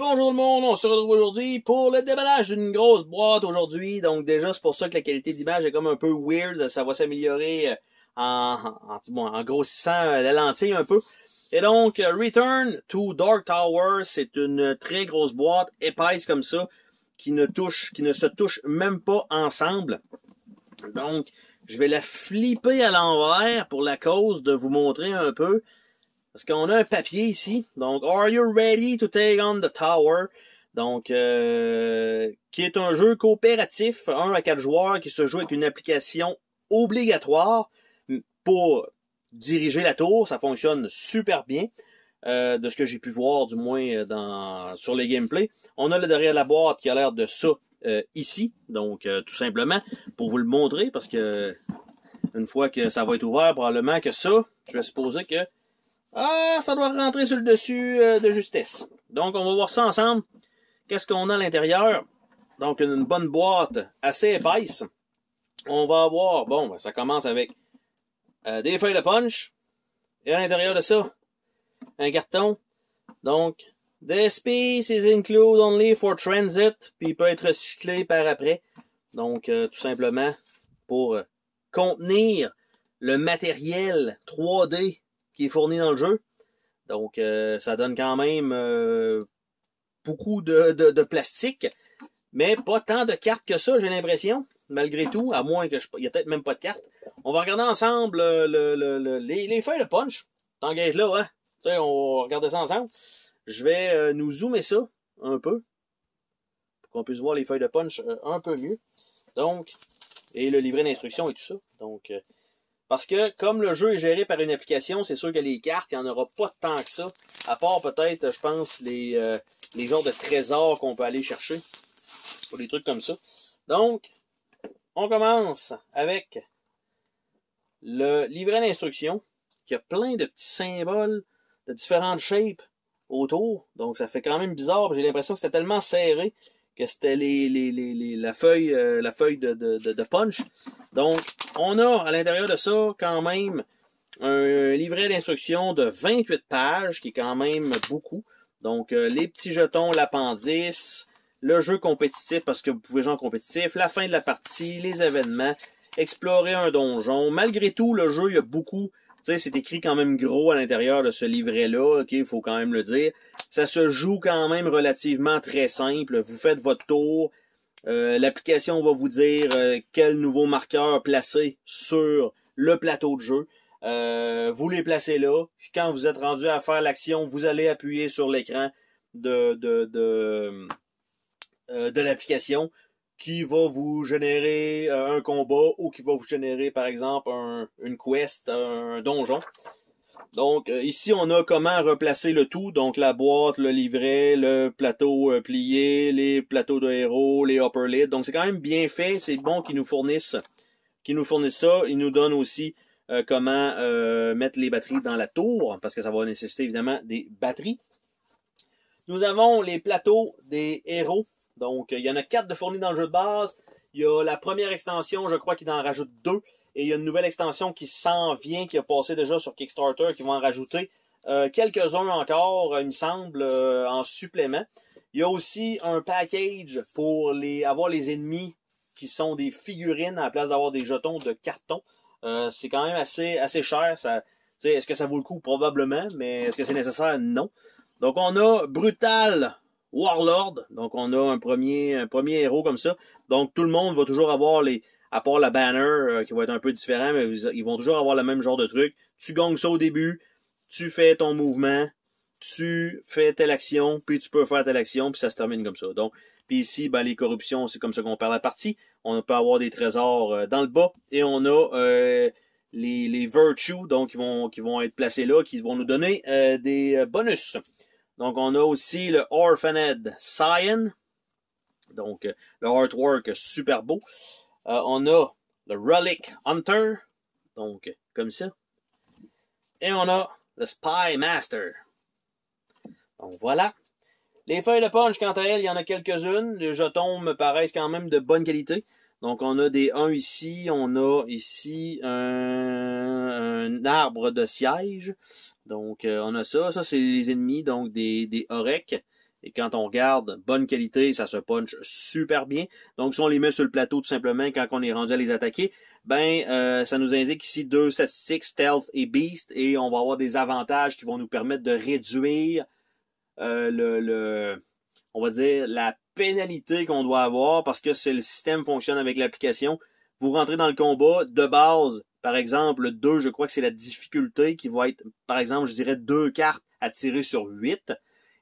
Bonjour tout le monde, on se retrouve aujourd'hui pour le déballage d'une grosse boîte aujourd'hui. Donc déjà, c'est pour ça que la qualité d'image est comme un peu weird. Ça va s'améliorer en grossissant la lentille un peu. Et donc, Return to Dark Tower, c'est une très grosse boîte épaisse comme ça, qui ne se touche même pas ensemble. Donc, je vais la flipper à l'envers pour la cause de vous montrer un peu. Parce qu'on a un papier ici. Donc, Are you ready to take on the tower? Donc, qui est un jeu coopératif, 1 à 4 joueurs, qui se joue avec une application obligatoire pour diriger la tour. Ça fonctionne super bien, de ce que j'ai pu voir, du moins, sur les gameplays. On a là derrière la boîte qui a l'air de ça ici. Donc, tout simplement, pour vous le montrer, parce que une fois que ça va être ouvert, probablement que ça, je vais supposer que ça doit rentrer sur le dessus de justesse. Donc, on va voir ça ensemble. Qu'est-ce qu'on a à l'intérieur? Donc, une bonne boîte assez épaisse. On va avoir, bon, ça commence avec des feuilles de punch. Et à l'intérieur de ça, un carton. Donc, this piece is included only for transit. Puis, il peut être recyclé par après. Donc, tout simplement, pour contenir le matériel 3D qui est fourni dans le jeu. Donc, ça donne quand même beaucoup de plastique, mais pas tant de cartes que ça, j'ai l'impression, malgré tout, à moins que il y a peut-être même pas de cartes. On va regarder ensemble les feuilles de punch. T'engages là, hein? Tu sais, on va regarder ça ensemble. Je vais nous zoomer ça un peu, pour qu'on puisse voir les feuilles de punch un peu mieux. Donc, et le livret d'instruction et tout ça. Donc, parce que, comme le jeu est géré par une application, c'est sûr que les cartes, il n'y en aura pas tant que ça. À part peut-être, je pense, les genres de trésors qu'on peut aller chercher. Ou des trucs comme ça. Donc, on commence avec le livret d'instruction, qui a plein de petits symboles de différentes shapes autour. Donc, ça fait quand même bizarre. J'ai l'impression que c'était tellement serré que c'était la feuille de punch. Donc, on a à l'intérieur de ça quand même un livret d'instructions de 28 pages, qui est quand même beaucoup. Donc, les petits jetons, l'appendice, le jeu compétitif, parce que vous pouvez jouer en compétitif, la fin de la partie, les événements, explorer un donjon. Malgré tout, le jeu, il y a beaucoup... Tu sais, c'est écrit quand même gros à l'intérieur de ce livret-là, ok, il faut quand même le dire. Ça se joue quand même relativement très simple. Vous faites votre tour. L'application va vous dire quel nouveau marqueur placer sur le plateau de jeu. Vous les placez là. Quand vous êtes rendu à faire l'action, vous allez appuyer sur l'écran de l'application qui va vous générer un combat ou qui va vous générer, par exemple, une quest, un donjon. Donc, ici, on a comment replacer le tout. Donc, la boîte, le livret, le plateau plié, les plateaux de héros, les upper lid. Donc, c'est quand même bien fait. C'est bon qu'ils nous fournissent ça. Ils nous donnent aussi comment mettre les batteries dans la tour, parce que ça va nécessiter, évidemment, des batteries. Nous avons les plateaux des héros. Donc, il y en a 4 de fournis dans le jeu de base. Il y a la première extension, je crois qu'il en rajoute 2. Et il y a une nouvelle extension qui s'en vient, qui a passé déjà sur Kickstarter, qui va en rajouter quelques-uns encore, il me semble, en supplément. Il y a aussi un package pour avoir les ennemis qui sont des figurines à la place d'avoir des jetons de carton. C'est quand même assez cher. Est-ce que ça vaut le coup? Probablement, mais est-ce que c'est nécessaire? Non. Donc, on a Brutal Warlord. Donc, on a un premier héros comme ça. Donc, tout le monde va toujours avoir à part la banner, qui va être un peu différent, mais ils vont toujours avoir le même genre de truc. Tu gagnes ça au début, tu fais ton mouvement, tu fais telle action, puis tu peux faire telle action, puis ça se termine comme ça. Donc, puis ici, ben, les corruptions, c'est comme ça qu'on perd la partie. On peut avoir des trésors dans le bas, et on a les virtues, donc qui vont être placés là, qui vont nous donner des bonus. Donc, on a aussi le Orphaned Scion. Donc, le artwork super beau. On a le Relic Hunter. Donc, comme ça. Et on a le Spy Master. Donc, voilà. Les feuilles de punch, quant à elles, il y en a quelques-unes. Les jetons me paraissent quand même de bonne qualité. Donc, on a des 1 ici. On a ici un arbre de siège. Donc, on a ça. Ça, c'est les ennemis, donc des Orek. Et quand on regarde, bonne qualité, ça se punch super bien. Donc, si on les met sur le plateau tout simplement, quand on est rendu à les attaquer, ça nous indique ici 2 statistiques, Stealth et Beast, et on va avoir des avantages qui vont nous permettre de réduire on va dire, la pénalité qu'on doit avoir parce que le système fonctionne avec l'application. Vous rentrez dans le combat, de base, par exemple, le 2, je crois que c'est la difficulté qui va être, par exemple, je dirais 2 cartes à tirer sur 8.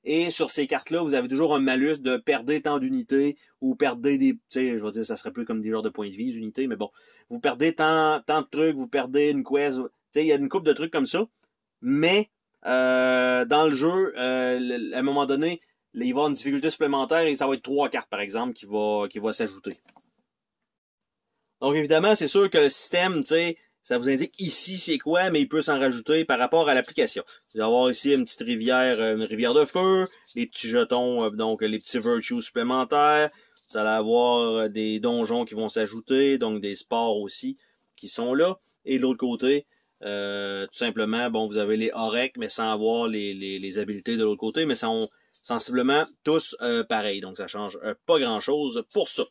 Et sur ces cartes-là, vous avez toujours un malus de perdre tant d'unités ou perdre des, tu sais, je vais dire, ça serait plus comme des genres de points de vie, unités, mais bon. Vous perdez tant de trucs, vous perdez une quest, tu sais, il y a une couple de trucs comme ça. Mais, dans le jeu, à un moment donné, il va y avoir une difficulté supplémentaire et ça va être 3 cartes, par exemple, qui va s'ajouter. Donc, évidemment, c'est sûr que le système, tu sais, ça vous indique ici c'est quoi, mais il peut s'en rajouter par rapport à l'application. Vous allez avoir ici une petite rivière, une rivière de feu, les petits jetons, donc les petits virtues supplémentaires. Vous allez avoir des donjons qui vont s'ajouter, donc des sports aussi qui sont là. Et de l'autre côté, tout simplement, bon, vous avez les Orek, mais sans avoir les habiletés de l'autre côté, mais sont sensiblement tous pareils. Donc ça change pas grand-chose pour ça.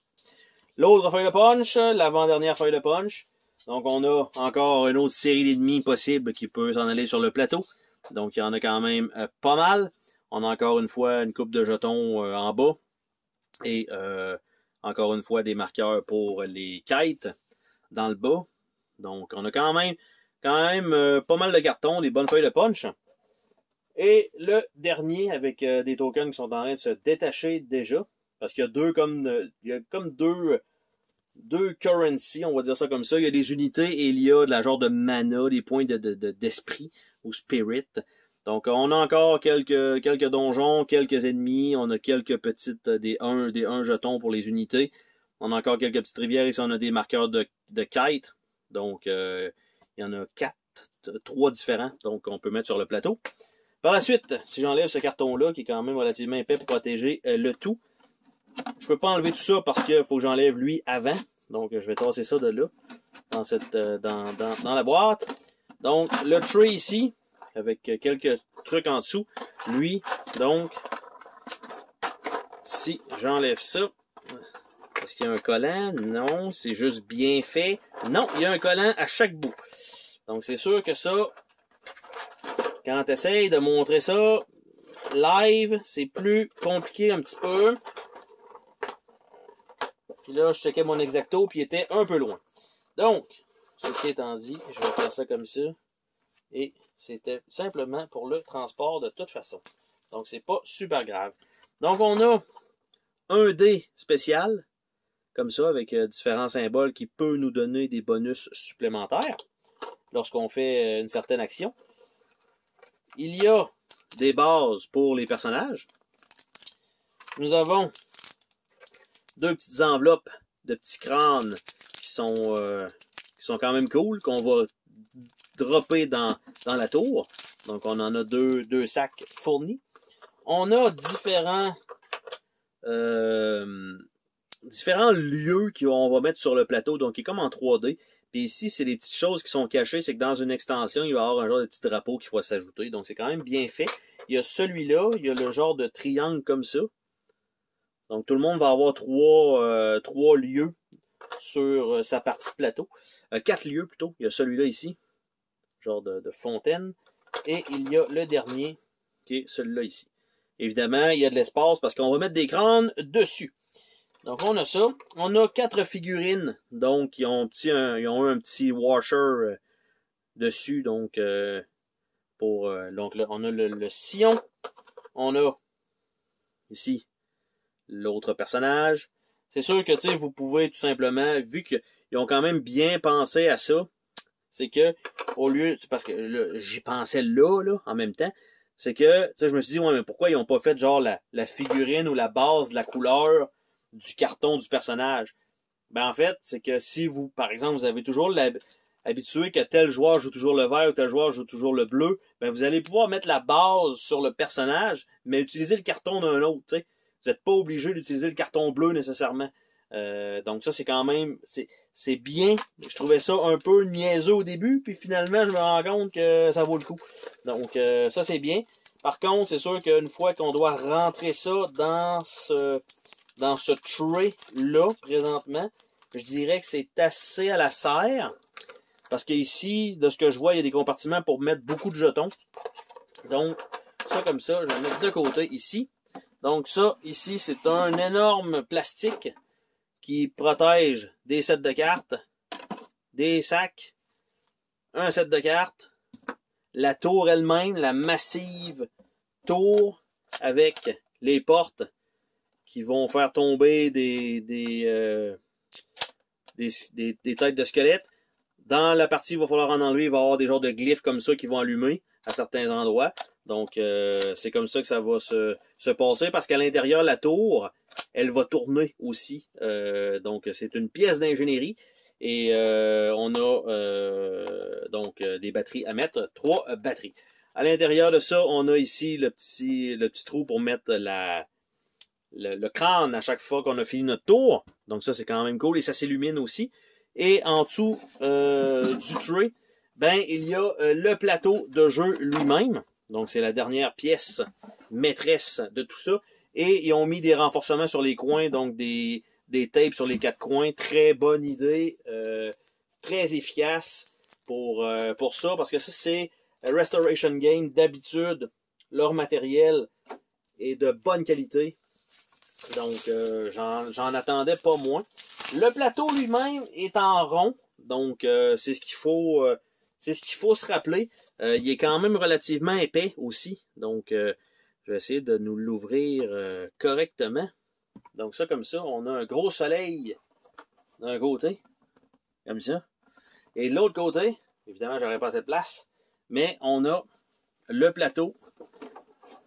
L'autre feuille de punch, l'avant-dernière feuille de punch. Donc, on a encore une autre série d'ennemis possible qui peut s'en aller sur le plateau. Donc, il y en a quand même pas mal. On a encore une fois une coupe de jetons en bas. Et encore une fois des marqueurs pour les kites dans le bas. Donc, on a quand même pas mal de cartons, des bonnes feuilles de punch. Et le dernier avec des tokens qui sont en train de se détacher déjà. Parce qu'il y a deux currency, on va dire ça comme ça. Il y a des unités et il y a de la genre de mana, des points d'esprit ou spirit. Donc on a encore quelques donjons, quelques ennemis, on a quelques petites des 1 jetons pour les unités. On a encore quelques petites rivières ici, on a des marqueurs de kite. Donc il y en a 3 différents, donc on peut mettre sur le plateau. Par la suite, si j'enlève ce carton-là, qui est quand même relativement épais pour protéger le tout, je peux pas enlever tout ça parce qu'il faut que j'enlève lui avant. Donc, je vais tasser ça de là, dans la boîte. Donc, le tray ici, avec quelques trucs en dessous, lui, donc, si j'enlève ça, est-ce qu'il y a un collant? Non, c'est juste bien fait. Non, il y a un collant à chaque bout. Donc, c'est sûr que ça, quand tu essayes de montrer ça live, c'est plus compliqué un petit peu. Puis là, je checkais mon exacto, puis il était un peu loin. Donc, ceci étant dit, je vais faire ça comme ça. Et c'était simplement pour le transport de toute façon. Donc, c'est pas super grave. Donc, on a un dé spécial, comme ça, avec différents symboles qui peut nous donner des bonus supplémentaires lorsqu'on fait une certaine action. Il y a des bases pour les personnages. Nous avons 2 petites enveloppes de petits crânes qui sont quand même cool, qu'on va dropper dans la tour. Donc, on en a deux sacs fournis. On a différents lieux qu'on va mettre sur le plateau, donc qui est comme en 3D. Puis ici, c'est des petites choses qui sont cachées. C'est que dans une extension, il va y avoir un genre de petit drapeau qui va s'ajouter. Donc, c'est quand même bien fait. Il y a celui-là, il y a le genre de triangle comme ça. Donc, tout le monde va avoir 3 lieux sur sa partie plateau. 4 lieux plutôt. Il y a celui-là ici, genre de fontaine. Et il y a le dernier, qui est celui-là ici. Évidemment, il y a de l'espace parce qu'on va mettre des crânes dessus. Donc, on a ça. On a 4 figurines. Donc, ils ont un petit washer dessus. Donc, donc là, on a le sillon. On a ici l'autre personnage. C'est sûr que, tu sais, vous pouvez tout simplement, vu qu'ils ont quand même bien pensé à ça, c'est que, au lieu, parce que j'y pensais là, en même temps, c'est que, tu sais, je me suis dit, ouais, mais pourquoi ils ont pas fait, genre, la figurine ou la base de la couleur du carton du personnage? Ben, en fait, c'est que si vous, par exemple, vous avez toujours habitué que tel joueur joue toujours le vert ou tel joueur joue toujours le bleu, ben, vous allez pouvoir mettre la base sur le personnage, mais utiliser le carton d'un autre, tu sais. Vous n'êtes pas obligé d'utiliser le carton bleu nécessairement. Donc ça, c'est quand même, c'est bien. Je trouvais ça un peu niaiseux au début, puis finalement, je me rends compte que ça vaut le coup. Donc ça, c'est bien. Par contre, c'est sûr qu'une fois qu'on doit rentrer ça dans ce tray-là, présentement, je dirais que c'est assez à la serre. Parce qu'ici, de ce que je vois, il y a des compartiments pour mettre beaucoup de jetons. Donc, ça comme ça, je vais le mettre de côté ici. Donc ça, ici, c'est un énorme plastique qui protège des sets de cartes, des sacs, un set de cartes, la tour elle-même, la massive tour avec les portes qui vont faire tomber des têtes de squelettes. Dans la partie, il va falloir en enlever, il va y avoir des genres de glyphes comme ça qui vont allumer à certains endroits. Donc, c'est comme ça que ça va se passer parce qu'à l'intérieur, la tour, elle va tourner aussi. Donc, c'est une pièce d'ingénierie. Et on a donc des batteries à mettre, 3 batteries. À l'intérieur de ça, on a ici le petit trou pour mettre le crâne à chaque fois qu'on a fini notre tour. Donc ça, c'est quand même cool. Et ça s'illumine aussi. Et en dessous du tray, ben, il y a le plateau de jeu lui-même. Donc, c'est la dernière pièce maîtresse de tout ça. Et ils ont mis des renforcements sur les coins, donc des tapes sur les 4 coins. Très bonne idée, très efficace pour ça, parce que ça, c'est Restoration Game. D'habitude, leur matériel est de bonne qualité. Donc, j'en attendais pas moins. Le plateau lui-même est en rond. Donc, c'est ce qu'il faut se rappeler. Il est quand même relativement épais aussi. Donc, je vais essayer de nous l'ouvrir correctement. Donc, ça, comme ça, on a un gros soleil d'un côté. Comme ça. Et de l'autre côté, évidemment, j'aurais pas assez de place. Mais on a le plateau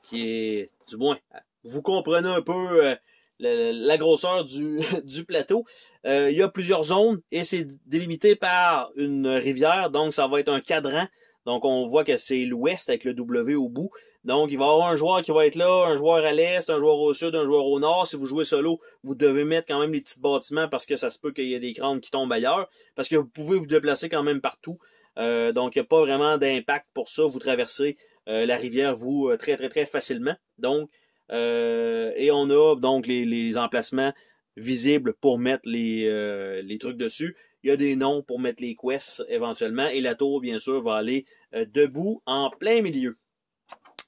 qui est, du moins, vous comprenez un peu la grosseur du plateau. Il y a plusieurs zones et c'est délimité par une rivière, donc ça va être un cadran. Donc on voit que c'est l'ouest avec le W au bout. Donc il va y avoir un joueur qui va être là, un joueur à l'est, un joueur au sud, un joueur au nord. Si vous jouez solo, vous devez mettre quand même les petits bâtiments parce que ça se peut qu'il y ait des crânes qui tombent ailleurs. Parce que vous pouvez vous déplacer quand même partout. Donc il n'y a pas vraiment d'impact pour ça. Vous traversez la rivière, vous, très très très facilement. Donc, et on a donc les emplacements visibles pour mettre les trucs dessus. Il y a des noms pour mettre les quests éventuellement. Et la tour, bien sûr, va aller debout en plein milieu.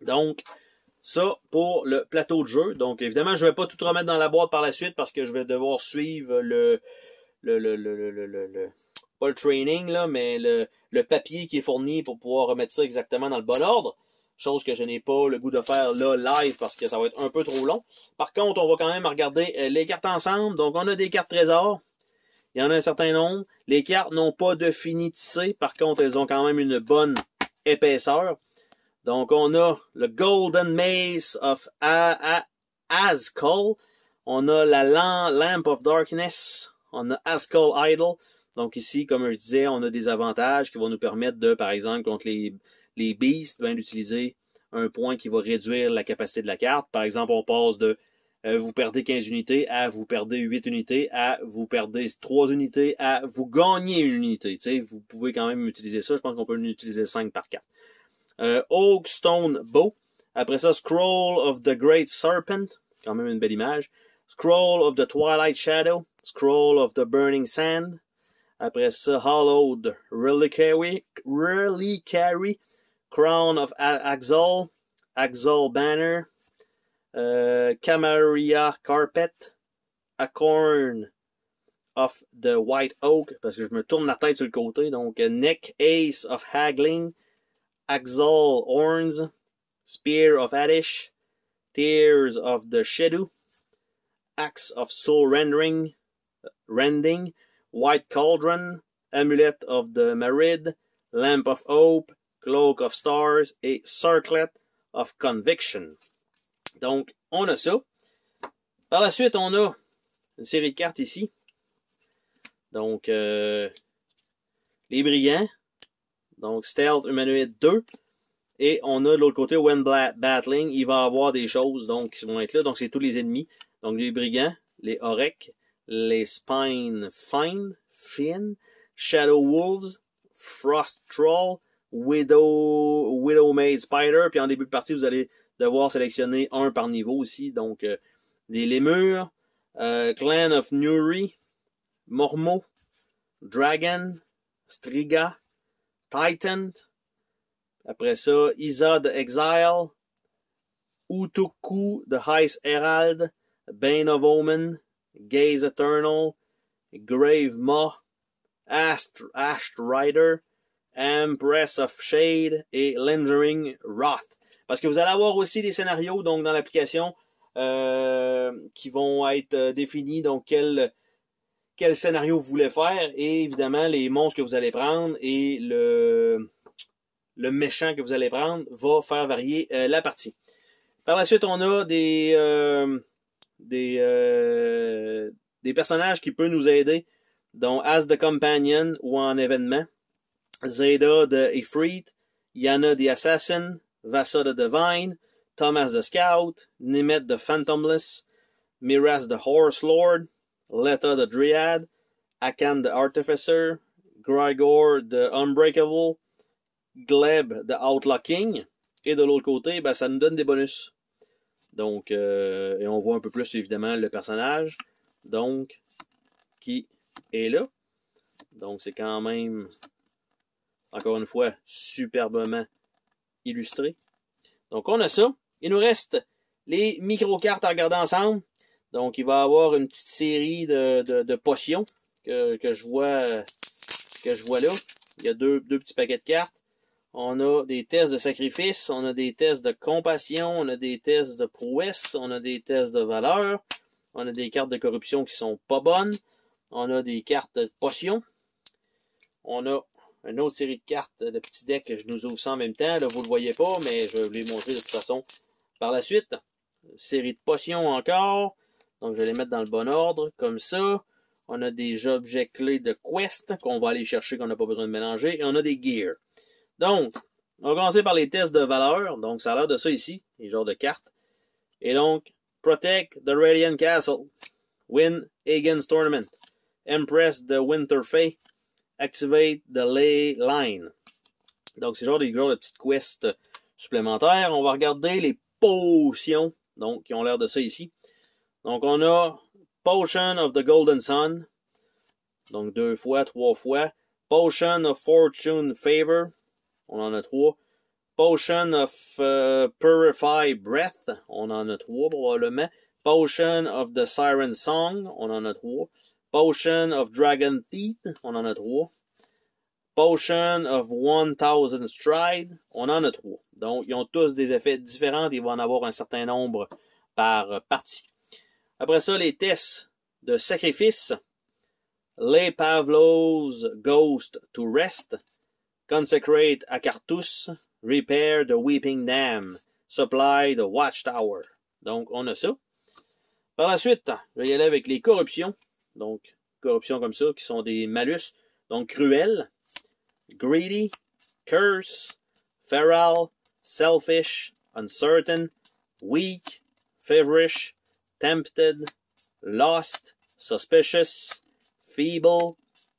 Donc, ça pour le plateau de jeu. Donc, évidemment, je ne vais pas tout remettre dans la boîte par la suite parce que je vais devoir suivre pas le training, là, mais le papier qui est fourni pour pouvoir remettre ça exactement dans le bon ordre. Chose que je n'ai pas le goût de faire là live parce que ça va être un peu trop long. Par contre, on va quand même regarder les cartes ensemble. Donc, on a des cartes trésors. Il y en a un certain nombre. Les cartes n'ont pas de finité. Par contre, elles ont quand même une bonne épaisseur. Donc, on a le Golden Mace of Azkul. On a la Lamp of Darkness. On a Azkul Idol. Donc ici, comme je disais, on a des avantages qui vont nous permettre de, par exemple, contre les beasts, ben, d'utiliser un point qui va réduire la capacité de la carte. Par exemple, on passe de vous perdez 15 unités à vous perdez 8 unités à vous perdez 3 unités à vous gagnez une unité. T'sais, vous pouvez quand même utiliser ça. Je pense qu'on peut en utiliser 5 par carte. Oak Stone Bow. Après ça, Scroll of the Great Serpent. Quand même une belle image. Scroll of the Twilight Shadow. Scroll of the Burning Sand. Après ça, Hallowed Reliquary. Crown of Axel. Axel Banner. Camarilla Carpet. Acorn of the White Oak. Parce que je me tourne la tête sur le côté. Donc, Neck Ace of Haggling. Axel Horns, Spear of Adish, Tears of the Shadow, Axe of Soul Rending, White Cauldron, Amulet of the Marid, Lamp of Hope, Cloak of Stars et Circlet of Conviction. Donc, on a ça. Par la suite, on a une série de cartes ici. Donc, les brillants. Donc, Stealth Humanoid 2. Et on a de l'autre côté, When Battling, il va y avoir des choses donc, qui vont être là. Donc, c'est tous les ennemis. Donc, les brigands, les Orek, les Spine Fin, Shadow Wolves, Frost Troll, Widow Maid Spider. Puis en début de partie, vous allez devoir sélectionner un par niveau aussi. Donc, des lémures, Clan of Nuri, Mormo, Dragon, Striga, Titan. Après ça, Isa the Exile, Utuku the Ice Herald, Bane of Omen, Gaze Eternal, Grave Maw, Ash Rider, Empress of Shade et Lingering Wrath. Parce que vous allez avoir aussi des scénarios donc dans l'application qui vont être définis, donc quel scénario vous voulez faire, et évidemment les monstres que vous allez prendre et le méchant que vous allez prendre va faire varier la partie. Par la suite, on a des personnages qui peuvent nous aider, dont As the Companion ou en événement, Zeta the Ifrit, Yana the Assassin, Vassa the Divine, Thomas the Scout, Nimet the Phantomless, Miraz the Horse Lord, Letta the Dryad, Akan the Artificer, Grigor the Unbreakable, Gleb the Outlaw King, et de l'autre côté, ben, ça nous donne des bonus. Donc, et on voit un peu plus évidemment le personnage, donc, qui est là. Donc, c'est quand même, encore une fois, superbement illustré. Donc, on a ça. Il nous reste les micro-cartes à regarder ensemble. Donc, il va y avoir une petite série de potions que je vois là. Il y a deux petits paquets de cartes. On a des tests de sacrifice, on a des tests de compassion, on a des tests de prouesse, on a des tests de valeur, on a des cartes de corruption qui sont pas bonnes, on a des cartes de potions, on a une autre série de cartes de petits decks que je nous ouvre ça en même temps. Là, vous le voyez pas, mais je vais vous les montrer de toute façon par la suite. Une série de potions encore. Donc, je vais les mettre dans le bon ordre, comme ça. On a des objets clés de quest qu'on va aller chercher, qu'on n'a pas besoin de mélanger. Et on a des gears. Donc, on va commencer par les tests de valeur. Donc, ça a l'air de ça ici, les genres de cartes. Et donc, Protect the Radiant Castle. Win Hagen's Tournament. Impress the Winter Fae. Activate the Ley Line. Donc, c'est genre des genres de petites quests supplémentaires. On va regarder les potions. Donc, qui ont l'air de ça ici. Donc, on a Potion of the Golden Sun. Donc, 2 fois, 3 fois. Potion of Fortune Favor. On en a 3. Potion of Purify Breath. On en a 3 probablement. Potion of the Siren Song. On en a 3. Potion of Dragon Teeth. On en a 3. Potion of 1000 Stride. On en a 3. Donc, ils ont tous des effets différents. Il va en avoir un certain nombre par partie. Après ça, les tests de sacrifice. Lay Pavlov's Ghost to Rest. Consecrate Acartus. Repair the Weeping Dam. Supply the Watchtower. Donc, on a ça. Par la suite, je vais y aller avec les corruptions. Donc, corruptions comme ça, qui sont des malus. Donc, cruel, greedy, curse, feral, selfish, uncertain, weak, feverish, tempted, lost, suspicious, feeble,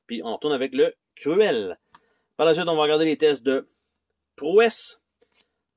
puis on retourne avec le cruel. Par la suite, on va regarder les tests de prouesse.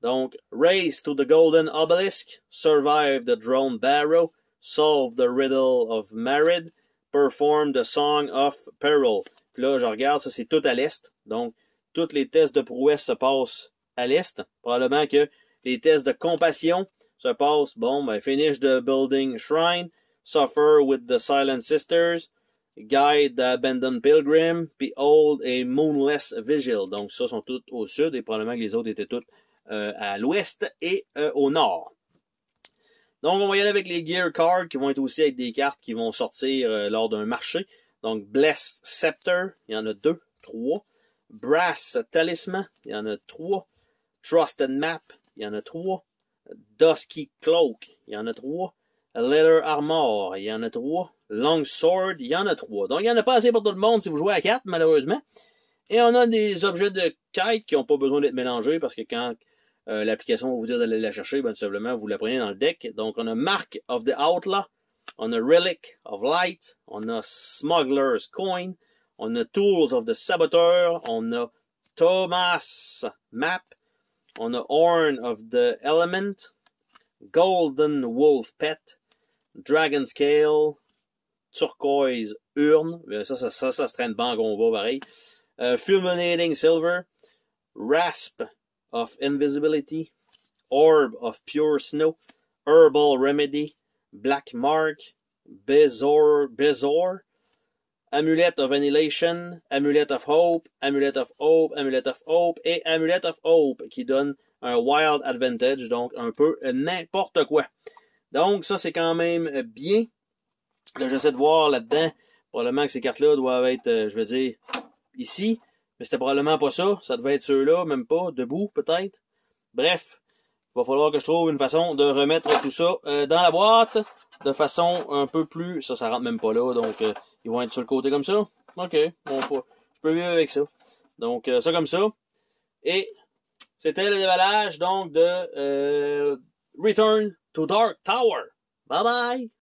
Donc, race to the golden obelisk, survive the drone barrow, solve the riddle of Marid, perform the song of peril. Puis là, je regarde, ça c'est tout à l'est. Donc, tous les tests de prouesse se passent à l'est. Probablement que les tests de compassion se passent, bon, ben, finish the building shrine, suffer with the silent sisters, guide the abandoned pilgrim, puis hold a moonless vigil. Donc, ça sont tous au sud et probablement que les autres étaient toutes à l'ouest et au nord. Donc, on va y aller avec les Gear Cards qui vont être aussi avec des cartes qui vont sortir lors d'un marché. Donc, Bless Scepter, il y en a 2, 3. Brass Talisman, il y en a 3. Trusted Map, il y en a 3. Dusky Cloak, il y en a 3. Leather Armor, il y en a 3. Long Sword, il y en a 3. Donc, il n'y en a pas assez pour tout le monde si vous jouez à 4, malheureusement. Et on a des objets de quête qui n'ont pas besoin d'être mélangés parce que quand l'application va vous dire d'aller la chercher, ben, tout simplement, vous la prenez dans le deck. Donc, on a Mark of the Outlaw, on a Relic of Light, on a Smuggler's Coin, on a Tools of the Saboteur, on a Thomas Map, on a Horn of the Element, Golden Wolf Pet, Dragon Scale, Turquoise Urne, ça se traîne pas en combat pareil. Fulminating Silver, Rasp of Invisibility, Orb of Pure Snow, Herbal Remedy, Black Mark, Bezor, Amulet of Annihilation, Amulet of Hope, Amulet of Hope, Amulet of Hope et Amulet of Hope qui donne un Wild Advantage, donc un peu n'importe quoi. Donc ça c'est quand même bien. Là j'essaie de voir là-dedans, probablement que ces cartes-là doivent être, je veux dire, ici, mais c'était probablement pas ça, ça devait être ceux-là, même pas, debout peut-être. Bref, il va falloir que je trouve une façon de remettre tout ça dans la boîte de façon un peu plus... Ça rentre même pas là, donc ils vont être sur le côté comme ça. Ok, bon, je peux vivre avec ça. Donc, ça comme ça. Et c'était le déballage donc de Return to Dark Tower. Bye bye!